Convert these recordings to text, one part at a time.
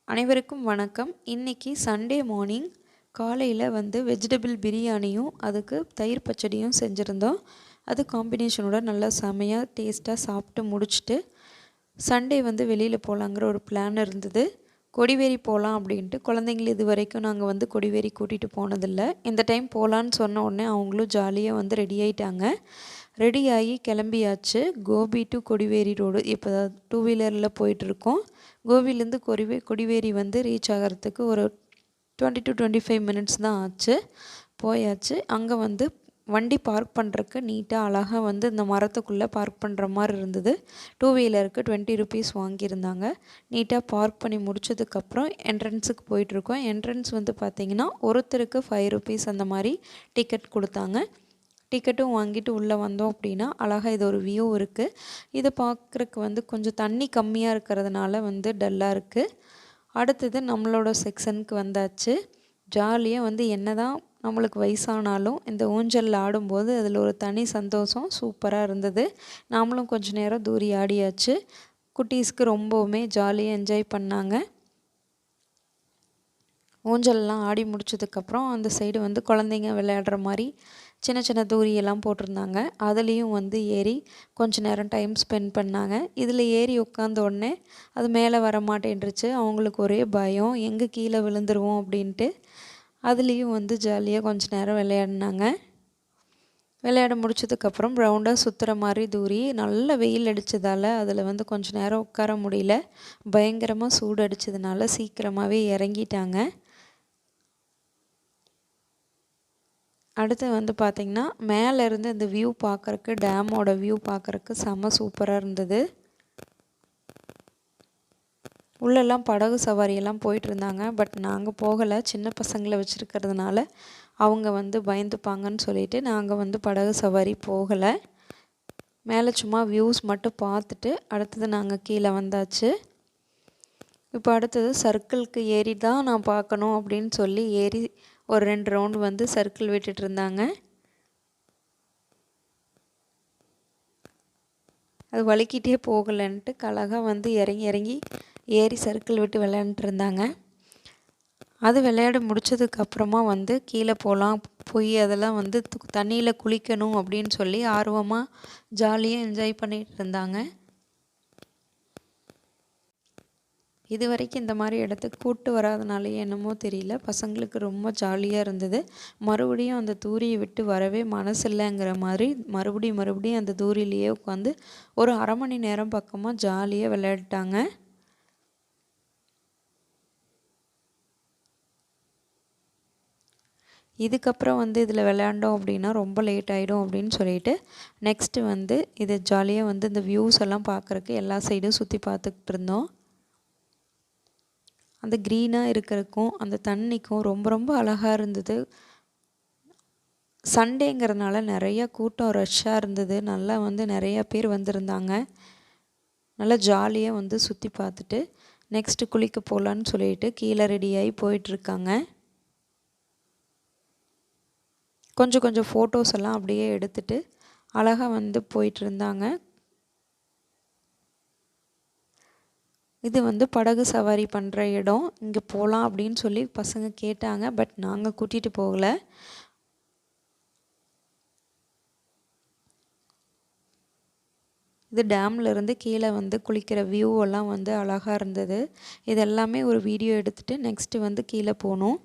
அனைவருக்கும் வணக்கம். இன்னைக்கு சண்டே மார்னிங் காலையில் வெஜிடபிள் பிரியாணியும் அதுக்கு தயிர் பச்சடியும் செஞ்சுருந்தோம். அது காம்பினேஷனோட நல்லா செமையாக டேஸ்ட்டாக சாப்பிட்டு முடிச்சுட்டு சண்டே வெளியில் போகலாங்கிற ஒரு பிளான் இருந்தது. கொடிவேரி போகலாம் அப்படின்ட்டு குழந்தைங்கள இது வரைக்கும் நாங்கள் கொடிவேரி கூட்டிகிட்டு போனதில்லை. இந்த டைம் போகலான்னு சொன்ன உடனே அவங்களும் ஜாலியாக ரெடி ஆகிட்டாங்க. ரெடி ஆகி கிளம்பியாச்சு. கோபி டு கொடிவேரி ரோடு இப்போ 2 வீலரில் போயிட்டுருக்கோம். கோபிலேருந்து கொடிவேரி ரீச் ஆகிறதுக்கு ஒரு 20 to 25 மினிட்ஸ் தான் ஆச்சு. போயாச்சு. அங்கே வண்டி பார்க் பண்ணுறக்கு நீட்டாக அழகாக இந்த மரத்துக்குள்ளே பார்க் பண்ணுற மாதிரி இருந்தது. 2 வீலருக்கு 20 ருபீஸ் வாங்கியிருந்தாங்க. நீட்டாக பார்க் பண்ணி முடிச்சதுக்கப்புறம் என்ட்ரன்ஸுக்கு போயிட்டுருக்கோம். என்ட்ரன்ஸ் பார்த்திங்கன்னா ஒருத்தருக்கு 5 ருபீஸ் அந்த மாதிரி டிக்கெட் கொடுத்தாங்க. டிக்கெட்டும் வாங்கிட்டு உள்ளே வந்தோம் அப்படின்னா அழகாக இது ஒரு வியூ இருக்குது. இதை பார்க்குறக்கு கொஞ்சம் தண்ணி கம்மியாக இருக்கிறதுனால டல்லாக இருக்குது. அடுத்தது நம்மளோட செக்ஷனுக்கு வந்தாச்சு. ஜாலியாக என்ன தான் நம்மளுக்கு வயசானாலும் இந்த ஊஞ்சலில் ஆடும்போது அதில் ஒரு தனி சந்தோஷம் சூப்பராக இருந்தது. நாமளும் கொஞ்சம் நேரம் தூரி ஆடியாச்சு. குட்டீஸ்க்கு ரொம்பவுமே ஜாலியாக என்ஜாய் பண்ணாங்க. ஊஞ்சல்லாம் ஆடி முடிச்சதுக்கப்புறம் அந்த சைடு குழந்தைங்க விளையாடுற மாதிரி சின்ன சின்ன தூரியெல்லாம் போட்டிருந்தாங்க. அதுலேயும் ஏறி கொஞ்சம் நேரம் டைம் ஸ்பெண்ட் பண்ணாங்க. இதில் ஏறி உட்காந்த உடனே அது மேலே வர மாட்டேன்ருச்சு. அவங்களுக்கு ஒரே பயம், எங்கே கீழே விழுந்துருவோம் அப்படின்ட்டு. அதுலேயும் ஜாலியாக கொஞ்சம் நேரம் விளையாடினாங்க. விளையாட முடிச்சதுக்கப்புறம் ரவுண்டாக சுற்றுற மாதிரி தூரி நல்ல வெயில் அடித்ததால் அதில் கொஞ்சம் நேரம் உட்கார முடியல. பயங்கரமாக சூடு அடித்ததுனால சீக்கிரமாகவே இறங்கிட்டாங்க. அடுத்து பார்த்திங்கன்னா மேலேருந்து இந்த வியூ பார்க்குறக்கு, டேமோட வியூ பார்க்குறக்கு செம்ம சூப்பராக இருந்தது. உள்ளெல்லாம் படகு சவாரியெல்லாம் போயிட்டுருந்தாங்க. பட் நாங்கள் போகலை. சின்ன பசங்களை வச்சுருக்கிறதுனால அவங்க பயந்துப்பாங்கன்னு சொல்லிவிட்டு நாங்கள் படகு சவாரி போகலை. மேலே சும்மா வியூஸ் மட்டும் பார்த்துட்டு அடுத்தது நாங்கள் கீழே வந்தாச்சு. இப்போ அடுத்தது சர்க்கிளுக்கு ஏறி தான் நான் பார்க்கணும் அப்படின்னு சொல்லி ஏறி ஒரு 2 ரவுண்டு சர்க்கிள் விட்டுட்டு இருந்தாங்க. அது வலிக்கிட்டே போகலைன்ட்டு அழகாக இறங்கி ஏறி சர்க்கிள் விட்டு விளையாண்டுட்டு இருந்தாங்க. அது விளையாட முடிச்சதுக்கப்புறமா கீழே போகலாம், போய் அதெல்லாம் தண்ணியில் குளிக்கணும் அப்படின்னு சொல்லி ஆர்வமாக ஜாலியாக என்ஜாய் பண்ணிகிட்டு இருந்தாங்க. இது வரைக்கும் இந்த மாதிரி இடத்துக்கு கூப்பிட்டு வராதனாலே என்னமோ தெரியல, பசங்களுக்கு ரொம்ப ஜாலியாக இருந்தது. மறுபடியும் அந்த தூரியை விட்டு வரவே மனசில்லைங்கிற மாதிரி மறுபடியும் அந்த தூரிலேயே உட்காந்து ஒரு 1/2 மணி நேரம் பக்கமாக ஜாலியாக விளையாடிட்டாங்க. இதுக்கப்புறம் இதில் விளையாண்டோம் அப்படின்னா ரொம்ப லேட் ஆகிடும் அப்படின்னு சொல்லிட்டு நெக்ஸ்ட்டு இது ஜாலியாக இந்த வியூஸ் எல்லாம் பார்க்குறக்கு எல்லா சைடும் சுற்றி பார்த்துக்கிட்டு இருந்தோம். அந்த க்ரீனாக இருக்கிறக்கும் அந்த தண்ணிக்கும் ரொம்ப ரொம்ப அழகாக இருந்தது. சண்டேங்கிறதுனால நிறையா கூட்டம் ரஷ்ஷாக இருந்தது. நல்லா நிறையா பேர் வந்திருந்தாங்க. நல்லா ஜாலியாக சுற்றி பார்த்துட்டு நெக்ஸ்ட்டு குளிக்க போகலான்னு சொல்லிட்டு கீழே ரெடியாகி போயிட்டுருக்காங்க. கொஞ்சம் ஃபோட்டோஸ் எல்லாம் அப்படியே எடுத்துகிட்டு அழகாக போயிட்டு இருந்தாங்க. இது படகு சவாரி பண்ணுற இடம். இங்கே போகலாம் அப்படின்னு சொல்லி பசங்க கேட்டாங்க. பட் நாங்கள் கூட்டிகிட்டு போகலை. இது டேம்லேருந்து கீழே குளிக்கிற வியூவெல்லாம் அழகாக இருந்தது. இதெல்லாமே ஒரு வீடியோ எடுத்துகிட்டு நெக்ஸ்ட்டு கீழே போனோம்.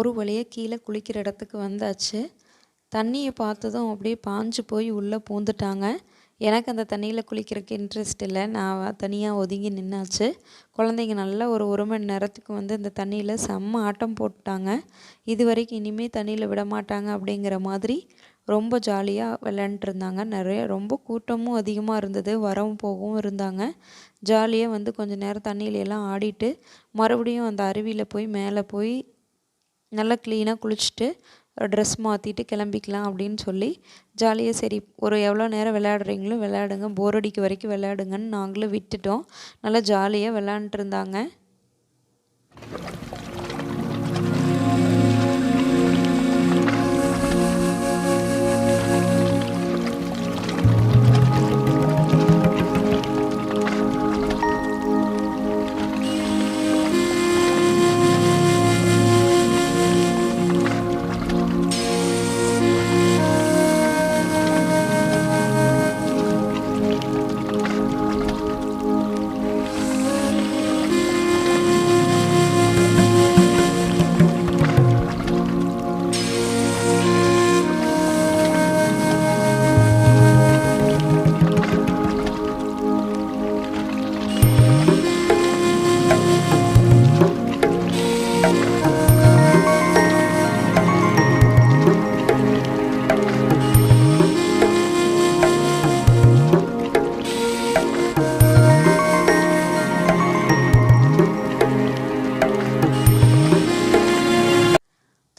ஒரு வழியாக கீழே குளிக்கிற இடத்துக்கு வந்தாச்சு. தண்ணியை பார்த்ததும் அப்படியே பாஞ்சு போய் உள்ளே பூந்துட்டாங்க. எனக்கு அந்த தண்ணியில் குளிக்கிறதுக்கு இன்ட்ரெஸ்ட் இல்லை. நான் தனியாக ஒதுங்கி நின்னாச்சு. குழந்தைங்க நல்லா ஒரு மணி நேரத்துக்கு வந்து இந்த தண்ணியில் செம்ம ஆட்டம் போட்டுட்டாங்க. இது வரைக்கும் இனிமேல் தண்ணியில் விட மாட்டாங்க அப்படிங்கிற மாதிரி ரொம்ப ஜாலியாக விளையாண்டுருந்தாங்க. ரொம்ப கூட்டமும் அதிகமாக இருந்தது. வரவும் போகவும் இருந்தாங்க. ஜாலியாக வந்து கொஞ்சம் நேரம் தண்ணியிலெல்லாம் ஆடிட்டு மறுபடியும் அந்த அருவியில் போய் மேலே போய் நல்லா க்ளீனாக குளிச்சுட்டு ட்ரெஸ் மாற்றிட்டு கிளம்பிக்கலாம் அப்படின்னு சொல்லி ஜாலியாக சரி எவ்வளோ நேரம் விளையாடுறீங்களோ விளையாடுங்க, போர் அடிக்க வரைக்கும் விளையாடுங்கன்னு நாங்களும் விட்டுட்டோம். நல்லா ஜாலியாக விளையாண்டுருந்தாங்க.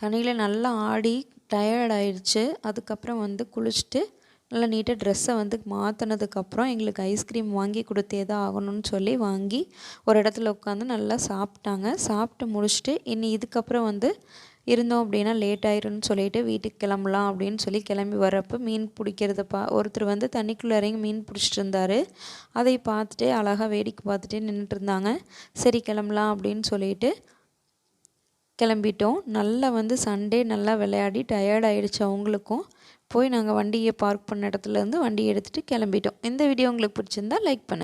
தண்ணியில் நல்லா ஆடி டயர்ட் ஆயிடுச்சு. அதுக்கப்புறம் வந்து குளிச்சுட்டு நல்லா நீட்டாக ட்ரெஸ்ஸை வந்து மாற்றினதுக்கப்புறம் எங்களுக்கு ஐஸ்கிரீம் வாங்கி கொடுத்தே தான் ஆகணும்னு சொல்லி வாங்கி ஒரு இடத்துல உட்காந்து நல்லா சாப்பிட்டாங்க. சாப்பிட்டு முடிச்சுட்டு இதுக்கப்புறம் வந்து இருந்தோம் அப்படின்னா லேட் ஆயிரும்னு சொல்லிட்டு வீட்டுக்கு கிளம்பலாம் அப்படின்னு சொல்லி கிளம்பி வரப்போ மீன் பிடிக்கிறத ஒருத்தர் வந்து தண்ணிக்குள்ளே இறங்கி மீன் பிடிச்சிட்டு இருந்தார். அதை பார்த்துட்டே அழகாக வேடிக்கை பார்த்துட்டே நின்றுட்டு இருந்தாங்க. சரி கிளம்பலாம் அப்படின்னு சொல்லிட்டு கிளம்பிட்டோம். நல்லா வந்து சண்டே நல்லா விளையாடி டயர்ட் ஆகிடுச்சு அவங்களுக்கும். போய் நாங்கள் வண்டியை பார்க் பண்ண இடத்துலேருந்து வண்டியை எடுத்துகிட்டு கிளம்பிட்டோம். இந்த வீடியோ உங்களுக்கு பிடிச்சிருந்தா லைக் பண்ணுங்கள்.